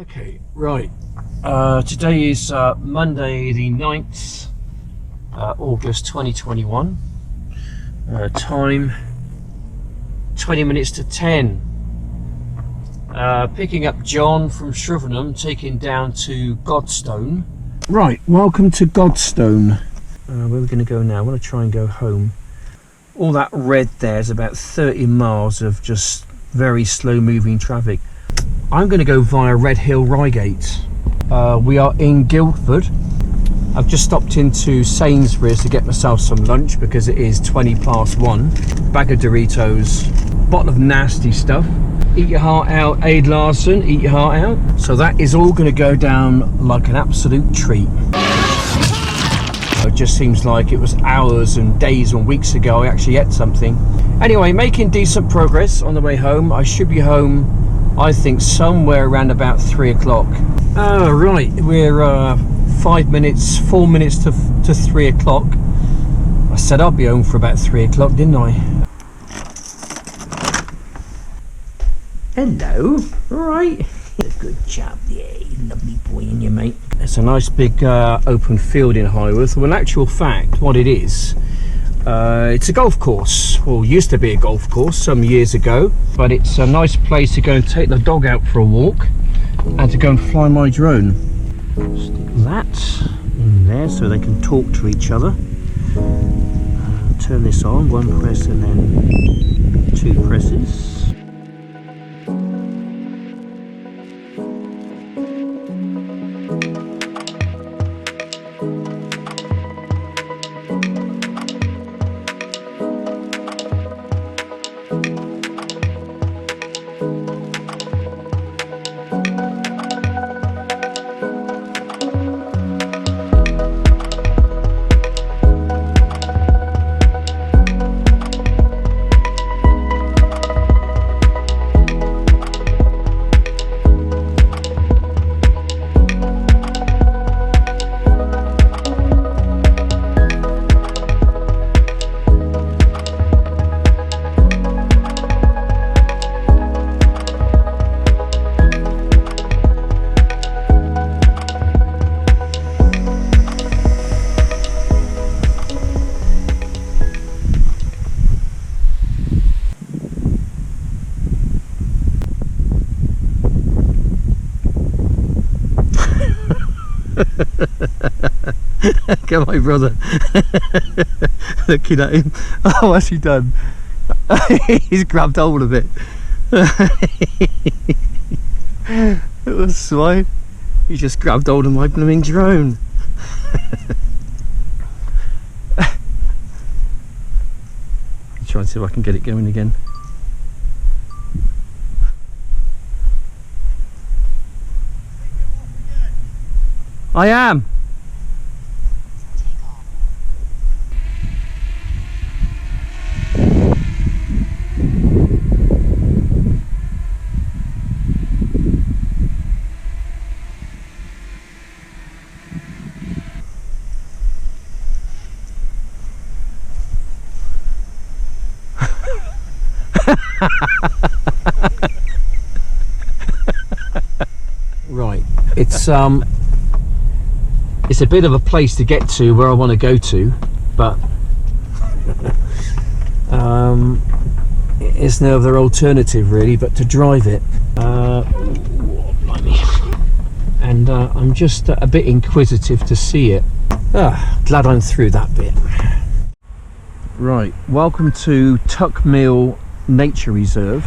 Okay, right. Today is Monday the 9th, August 2021. Time 20 minutes to 10. Picking up John from Shrivenham, taking down to Godstone. Right, welcome to Godstone. Where are we going to go now? I want to try and go home. All that red there is about 30 miles of just very slow moving traffic. I'm going to go via Red Hill Reigate. We are in Guildford. I've just stopped into Sainsbury's to get myself some lunch because it is 20 past 1. Bag of Doritos, bottle of nasty stuff. Eat your heart out, Aid Larson, eat your heart out. So that is all going to go down like an absolute treat. It just seems like it was hours and days and weeks ago I actually ate something. Anyway, making decent progress on the way home. I should be home, I think, somewhere around about 3 o'clock. Right, we're 4 minutes to 3 o'clock. I said I'd be home for about 3 o'clock, didn't I? Hello, alright. Good job, yeah, lovely boy and your mate. It's a nice big open field in Highworth. Well, in actual fact, what it is, it's a golf course, or used to be a golf course some years ago, but it's a nice place to go and take the dog out for a walk and to go and fly my drone. Stick that in there so they can talk to each other. Turn this on, one press and then 2 presses. Look at my brother looking at him. Oh, what's he done? He's grabbed hold of it. Little swine. He just grabbed hold of my blooming drone. Try and see if I can get it going again. I am. Right, it's a bit of a place to get to where I want to go to, but it's no other alternative really but to drive it. And I'm just a bit inquisitive to see it. Glad I'm through that bit. Right, welcome to Tuck Mill Nature Reserve.